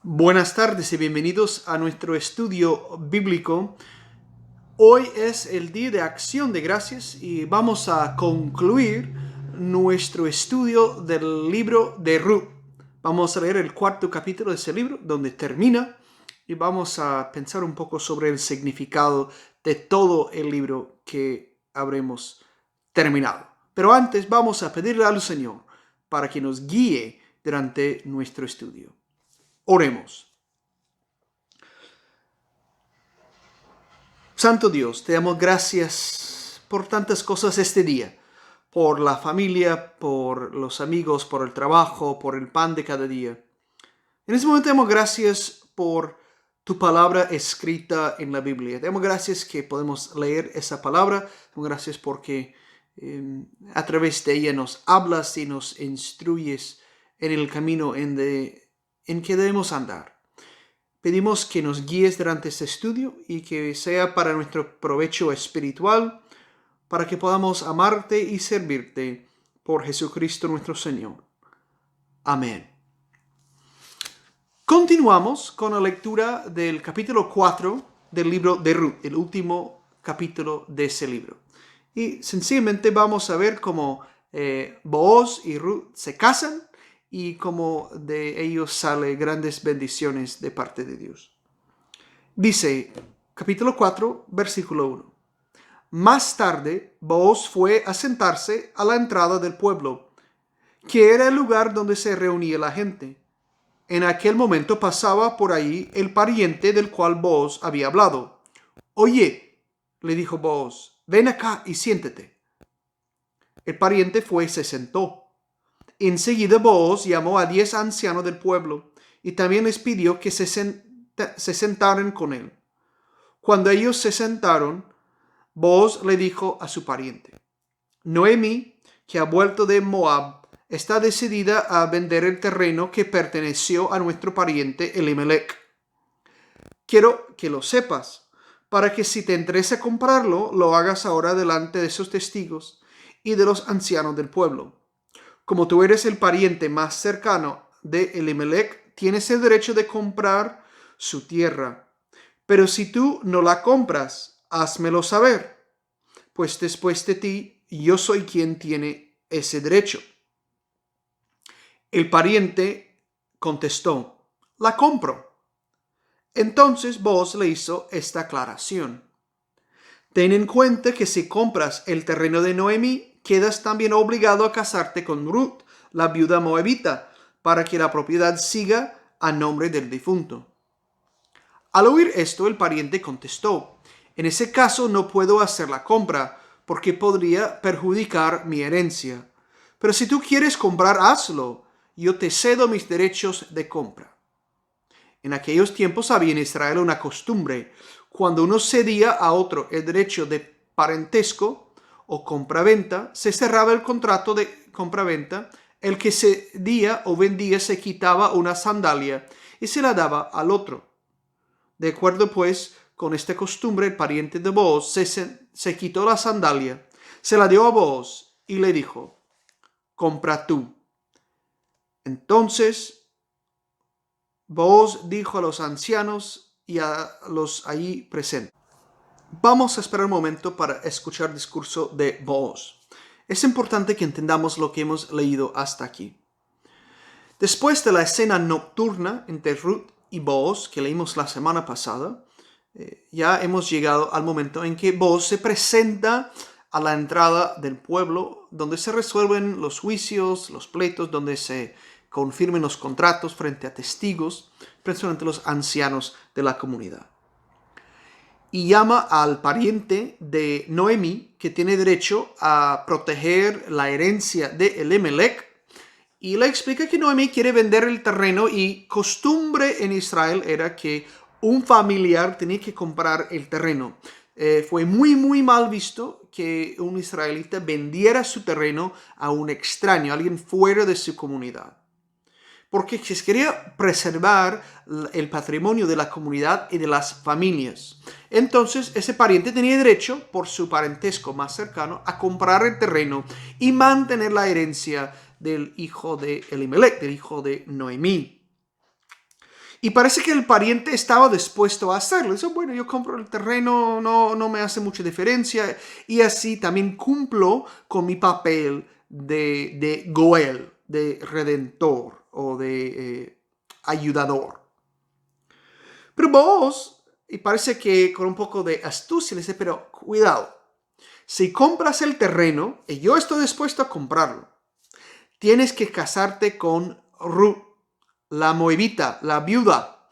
Buenas tardes y bienvenidos a nuestro estudio bíblico. Hoy es el día de Acción de Gracias y vamos a concluir nuestro estudio del libro de Ruth. Vamos a leer el cuarto capítulo de ese libro, donde termina, y vamos a pensar un poco sobre el significado de todo el libro que habremos terminado. Pero antes vamos a pedirle al Señor para que nos guíe durante nuestro estudio. Oremos. Santo Dios, te damos gracias por tantas cosas este día, por la familia, por los amigos, por el trabajo, por el pan de cada día. En este momento te damos gracias por tu palabra escrita en la Biblia. Te damos gracias que podemos leer esa palabra. Te damos gracias porque a través de ella nos hablas y nos instruyes en el camino en que debemos andar. Pedimos que nos guíes durante este estudio y que sea para nuestro provecho espiritual, para que podamos amarte y servirte por Jesucristo nuestro Señor. Amén. Continuamos con la lectura del capítulo 4 del libro de Ruth, el último capítulo de ese libro. Y sencillamente vamos a ver cómo Booz y Ruth se casan y cómo de ellos salen grandes bendiciones de parte de Dios. Dice, capítulo 4, versículo 1. Más tarde, Booz fue a sentarse a la entrada del pueblo, que era el lugar donde se reunía la gente. En aquel momento pasaba por ahí el pariente del cual Booz había hablado. Oye, le dijo Booz, ven acá y siéntate. El pariente fue y se sentó. Enseguida Booz llamó a 10 ancianos del pueblo y también les pidió que se sentaran con él. Cuando ellos se sentaron, Booz le dijo a su pariente, Noemi, que ha vuelto de Moab, está decidida a vender el terreno que perteneció a nuestro pariente Elimelech. Quiero que lo sepas, para que si te interesa comprarlo, lo hagas ahora delante de esos testigos y de los ancianos del pueblo. Como tú eres el pariente más cercano de Elimelech, tienes el derecho de comprar su tierra. Pero si tú no la compras, házmelo saber, pues después de ti, yo soy quien tiene ese derecho. El pariente contestó, la compro. Entonces Booz le hizo esta aclaración. Ten en cuenta que si compras el terreno de Noemi, quedas también obligado a casarte con Ruth, la viuda moabita, para que la propiedad siga a nombre del difunto. Al oír esto, el pariente contestó, en ese caso no puedo hacer la compra, porque podría perjudicar mi herencia. Pero si tú quieres comprar, hazlo. Yo te cedo mis derechos de compra. En aquellos tiempos había en Israel una costumbre. Cuando uno cedía a otro el derecho de parentesco o compraventa, se cerraba el contrato de compraventa. El que cedía o vendía se quitaba una sandalia y se la daba al otro. De acuerdo pues con esta costumbre, el pariente de Booz se quitó la sandalia, se la dio a Booz y le dijo, compra tú. Entonces Booz dijo a los ancianos y a los allí presentes. Vamos a esperar un momento para escuchar el discurso de Booz. Es importante que entendamos lo que hemos leído hasta aquí. Después de la escena nocturna entre Ruth y Booz, que leímos la semana pasada, ya hemos llegado al momento en que Booz se presenta a la entrada del pueblo, donde se resuelven los juicios, los pleitos, donde se confirmen los contratos frente a testigos, principalmente los ancianos de la comunidad. Y llama al pariente de Noemi, que tiene derecho a proteger la herencia de Elimelech, y le explica que Noemi quiere vender el terreno y costumbre en Israel era que un familiar tenía que comprar el terreno. Fue muy mal visto que un israelita vendiera su terreno a un extraño, a alguien fuera de su comunidad. Porque se quería preservar el patrimonio de la comunidad y de las familias. Entonces, ese pariente tenía derecho, por su parentesco más cercano, a comprar el terreno y mantener la herencia del hijo de Elimelech, del hijo de Noemí. Y parece que el pariente estaba dispuesto a hacerlo. Dice, bueno, yo compro el terreno, no me hace mucha diferencia. Y así también cumplo con mi papel de Goel, de redentor o de ayudador. Pero vos, y parece que con un poco de astucia, le dice, pero cuidado. Si compras el terreno, y yo estoy dispuesto a comprarlo, tienes que casarte con Ruth, la moabita, la viuda,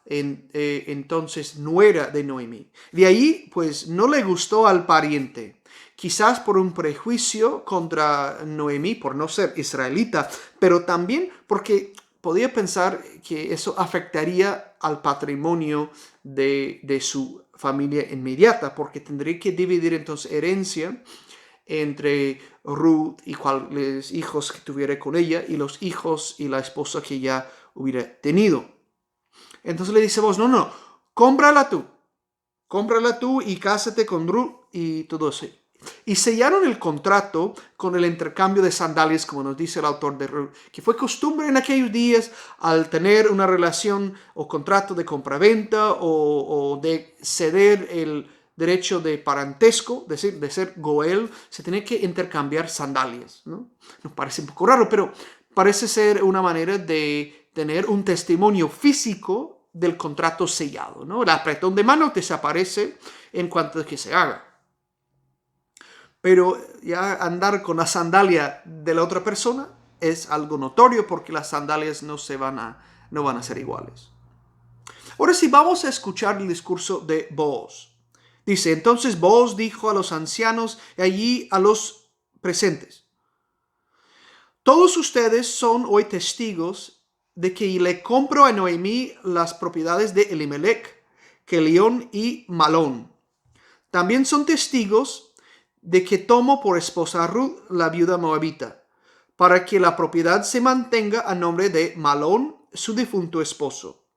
entonces nuera de Noemí. De ahí, pues, no le gustó al pariente. Quizás por un prejuicio contra Noemí, por no ser israelita, pero también porque podía pensar que eso afectaría al patrimonio de su familia inmediata, porque tendría que dividir entonces herencia entre Ruth y cuáles hijos que tuviera con ella y los hijos y la esposa que ya hubiera tenido. Entonces le dice vos, no, cómprala tú y cásate con Ruth y todo eso. Y sellaron el contrato con el intercambio de sandalias, como nos dice el autor de Ruth, que fue costumbre en aquellos días al tener una relación o contrato de compraventa o de ceder el derecho de parentesco, es decir, de ser Goel, se tenía que intercambiar sandalias, ¿no? Nos parece un poco raro, pero parece ser una manera de tener un testimonio físico del contrato sellado, ¿no? El apretón de mano desaparece en cuanto que se haga. Pero ya andar con la sandalia de la otra persona es algo notorio porque las sandalias no van a ser iguales. Ahora sí, vamos a escuchar el discurso de Booz. Dice, entonces Booz dijo a los ancianos y allí a los presentes, todos ustedes son hoy testigos de que le compro a Noemí las propiedades de Elimelech, Kelión y Malón. También son testigos de que tomo por esposa a Ruth, la viuda moabita, para que la propiedad se mantenga a nombre de Malón, su difunto esposo.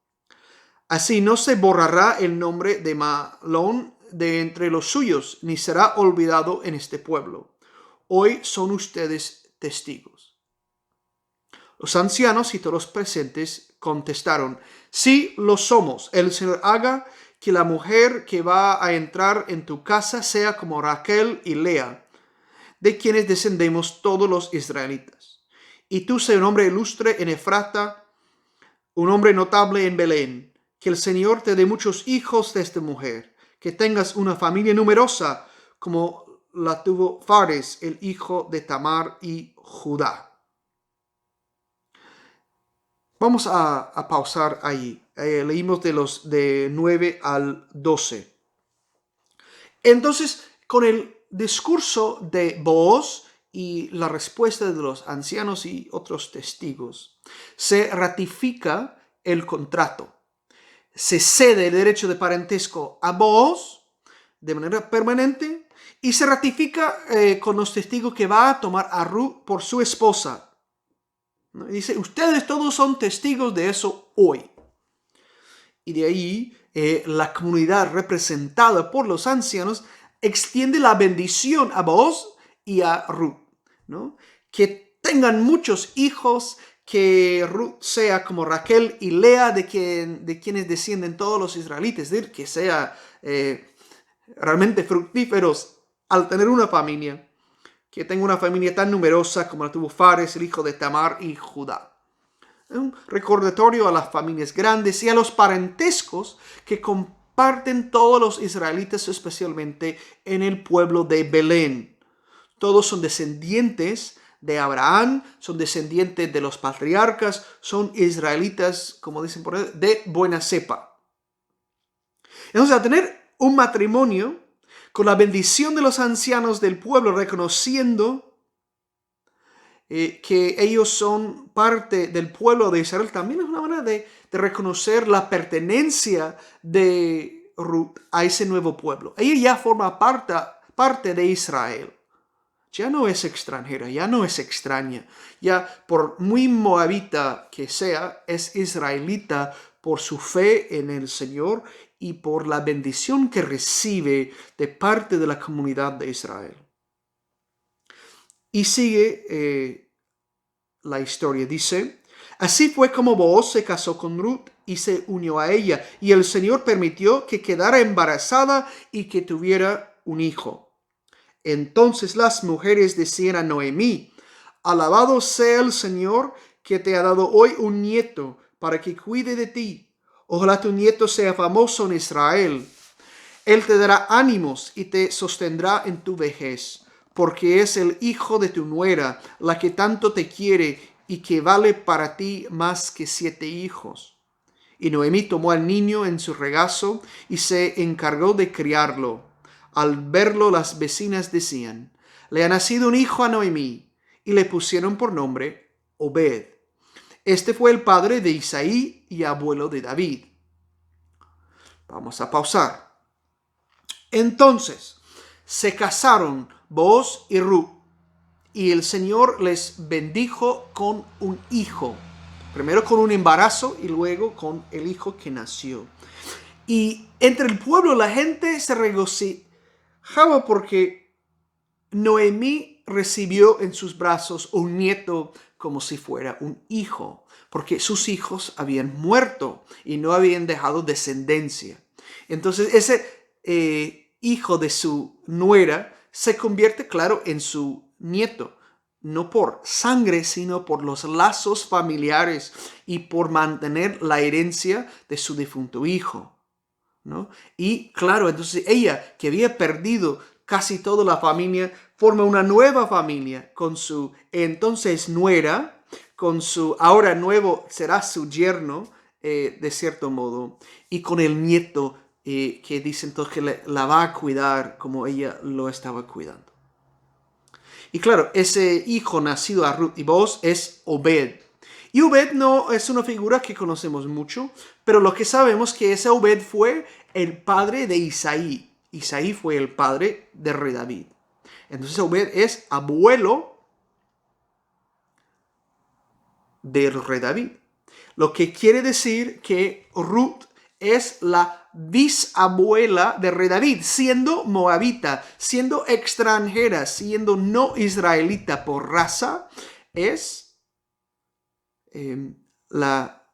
Así no se borrará el nombre de Malón de entre los suyos, ni será olvidado en este pueblo. Hoy son ustedes testigos. Los ancianos y todos los presentes contestaron, sí lo somos. El Señor haga que la mujer que va a entrar en tu casa sea como Raquel y Lea, de quienes descendemos todos los israelitas. Y tú sé un hombre ilustre en Efrata, un hombre notable en Belén. Que el Señor te dé muchos hijos de esta mujer, que tengas una familia numerosa como la tuvo Fares, el hijo de Tamar y Judá. Vamos a pausar ahí. Leímos de 9 al 12. Entonces, con el discurso de Booz y la respuesta de los ancianos y otros testigos, se ratifica el contrato. Se cede el derecho de parentesco a Booz de manera permanente y se ratifica con los testigos que va a tomar a Ruth por su esposa. ¿No? Y dice, ustedes todos son testigos de eso hoy. Y de ahí la comunidad representada por los ancianos extiende la bendición a Booz y a Ruth, ¿no? Que tengan muchos hijos, que Ruth sea como Raquel y Lea, de quienes descienden todos los israelitas, es decir, que sea realmente fructíferos al tener una familia, que tenga una familia tan numerosa como la tuvo Fares, el hijo de Tamar y Judá. Un recordatorio a las familias grandes y a los parentescos que comparten todos los israelitas, especialmente en el pueblo de Belén. Todos son descendientes de Abraham, son descendientes de los patriarcas, son israelitas, como dicen por ahí, de buena cepa. Entonces, a tener un matrimonio con la bendición de los ancianos del pueblo, reconociendo que ellos son parte del pueblo de Israel, también es una manera de reconocer la pertenencia de Ruth a ese nuevo pueblo. Ella ya forma parte de Israel. Ya no es extranjera, ya no es extraña. Ya por muy moabita que sea, es israelita por su fe en el Señor y por la bendición que recibe de parte de la comunidad de Israel. Y sigue la historia. Dice, Así fue como Booz se casó con Ruth y se unió a ella, y el Señor permitió que quedara embarazada y que tuviera un hijo. Entonces las mujeres decían a Noemí: alabado sea el Señor que te ha dado hoy un nieto para que cuide de ti. Ojalá tu nieto sea famoso en Israel. Él te dará ánimos y te sostendrá en tu vejez, porque es el hijo de tu nuera, la que tanto te quiere y que vale para ti más que 7 hijos. Y Noemí tomó al niño en su regazo y se encargó de criarlo. Al verlo, las vecinas decían: le ha nacido un hijo a Noemí, y le pusieron por nombre Obed. Este fue el padre de Isaí y abuelo de David. Vamos a pausar. Entonces se casaron Booz y Ruth, y el Señor les bendijo con un hijo. Primero con un embarazo y luego con el hijo que nació. Y entre el pueblo la gente se regocijaba porque Noemí recibió en sus brazos un nieto como si fuera un hijo, porque sus hijos habían muerto y no habían dejado descendencia. Entonces ese hijo de su nuera se convierte, claro, en su nieto, no por sangre, sino por los lazos familiares y por mantener la herencia de su difunto hijo, ¿no? Y claro, entonces ella, que había perdido casi toda la familia, forma una nueva familia con su entonces nuera, con su ahora nuevo será su yerno, de cierto modo, y con el nieto, que dice entonces que la va a cuidar como ella lo estaba cuidando. Y claro, ese hijo nacido a Ruth y Booz es Obed. Y Obed no es una figura que conocemos mucho, pero lo que sabemos que ese Obed fue el padre de Isaí. Isaí fue el padre del rey David. Entonces Obed es abuelo del rey David. Lo que quiere decir que Ruth es la bisabuela del rey David, siendo moabita, siendo extranjera, siendo no israelita por raza, es la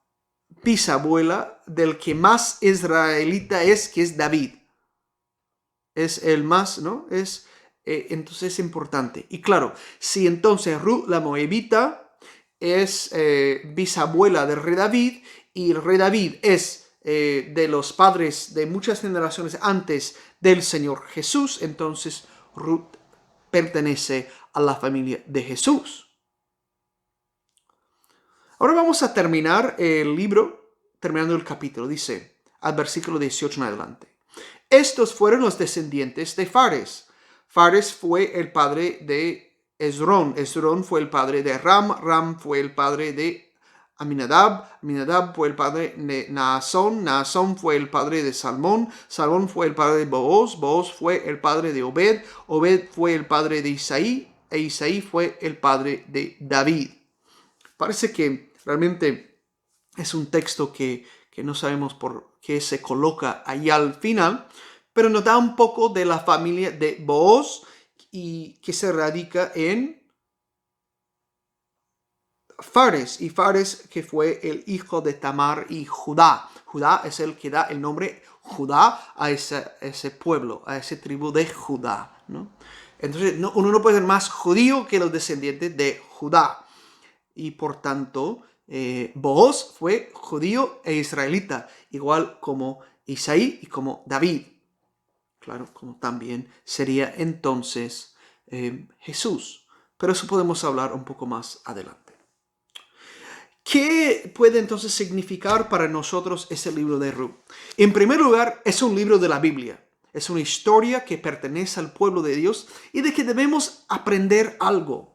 bisabuela del que más israelita es, que es David. Es el más, ¿no? Entonces es importante. Y claro, si entonces Ruth, la moabita, es bisabuela del rey David, y el rey David es de los padres de muchas generaciones antes del Señor Jesús, entonces Ruth pertenece a la familia de Jesús. Ahora vamos a terminar el libro, terminando el capítulo. Dice, al versículo 18 en adelante: estos fueron los descendientes de Fares. Fares fue el padre de Esrón. Esrón fue el padre de Ram. Ram fue el padre de Aminadab. Aminadab fue el padre de Naasón. Naasón fue el padre de Salmón. Salmón fue el padre de Booz. Booz fue el padre de Obed. Obed fue el padre de Isaí. E Isaí fue el padre de David. Parece que realmente es un texto que no sabemos por qué se coloca ahí al final, pero nos da un poco de la familia de Booz, y que se radica en Fares, y Fares que fue el hijo de Tamar y Judá. Judá es el que da el nombre Judá a ese pueblo, a esa tribu de Judá, ¿no? Entonces uno no puede ser más judío que los descendientes de Judá, y por tanto Booz fue judío e israelita, igual como Isaí y como David. Claro, como también sería entonces Jesús. Pero eso podemos hablar un poco más adelante. ¿Qué puede entonces significar para nosotros ese libro de Ruth? En primer lugar, es un libro de la Biblia. Es una historia que pertenece al pueblo de Dios y de que debemos aprender algo.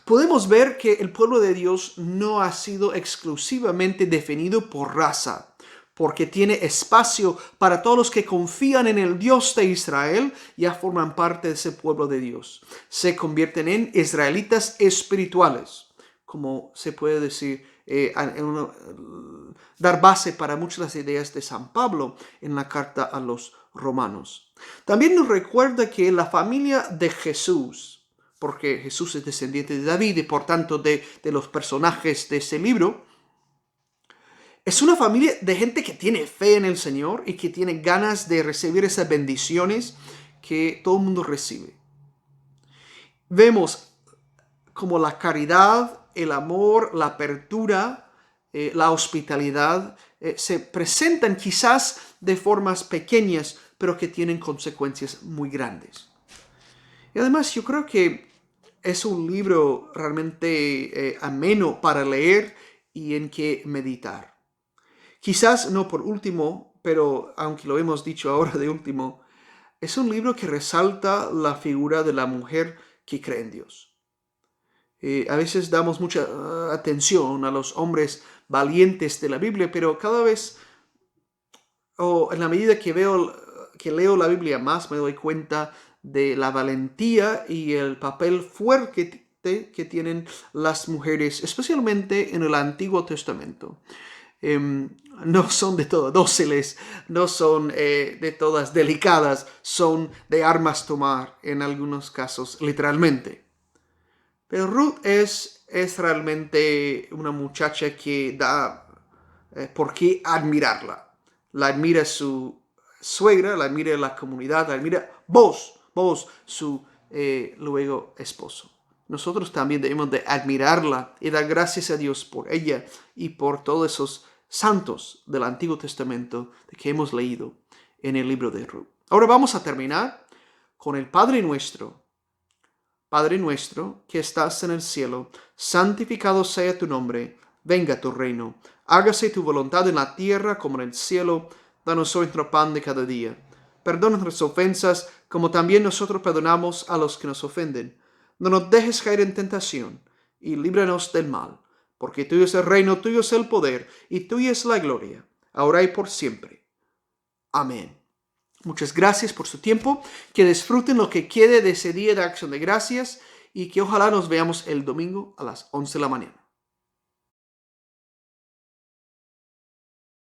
Podemos ver que el pueblo de Dios no ha sido exclusivamente definido por raza, porque tiene espacio para todos los que confían en el Dios de Israel, ya forman parte de ese pueblo de Dios. Se convierten en israelitas espirituales, como se puede decir, dar base para muchas de las ideas de San Pablo en la carta a los romanos. También nos recuerda que la familia de Jesús, porque Jesús es descendiente de David y por tanto de los personajes de ese libro, Es una familia de gente que tiene fe en el Señor y que tiene ganas de recibir esas bendiciones que todo el mundo recibe. Vemos como la caridad, el amor, la apertura, la hospitalidad se presentan quizás de formas pequeñas, pero que tienen consecuencias muy grandes. Y además yo creo que es un libro realmente ameno para leer y en que meditar. Quizás no por último, pero aunque lo hemos dicho ahora de último, es un libro que resalta la figura de la mujer que cree en Dios. A veces damos mucha atención a los hombres valientes de la Biblia, pero cada vez, o en la medida que leo la Biblia más, me doy cuenta de la valentía y el papel fuerte que tienen las mujeres, especialmente en el Antiguo Testamento. No son de todas dóciles, no son de todas delicadas, son de armas tomar en algunos casos, literalmente. Pero Ruth es realmente una muchacha que da por qué admirarla. La admira su suegra, la admira la comunidad, la admira vos, su luego esposo. Nosotros también debemos de admirarla y dar gracias a Dios por ella y por todos esos santos del Antiguo Testamento que hemos leído en el libro de Ruth. Ahora vamos a terminar con el Padre Nuestro. Padre nuestro, que estás en el cielo, santificado sea tu nombre, venga tu reino, hágase tu voluntad en la tierra como en el cielo. Danos hoy nuestro pan de cada día. Perdona nuestras ofensas, como también nosotros perdonamos a los que nos ofenden. No nos dejes caer en tentación, y líbranos del mal, porque tuyo es el reino, tuyo es el poder, y tuya es la gloria, ahora y por siempre. Amén. Muchas gracias por su tiempo, que disfruten lo que quede de ese día de acción de gracias y que ojalá nos veamos el domingo a las 11 de la mañana.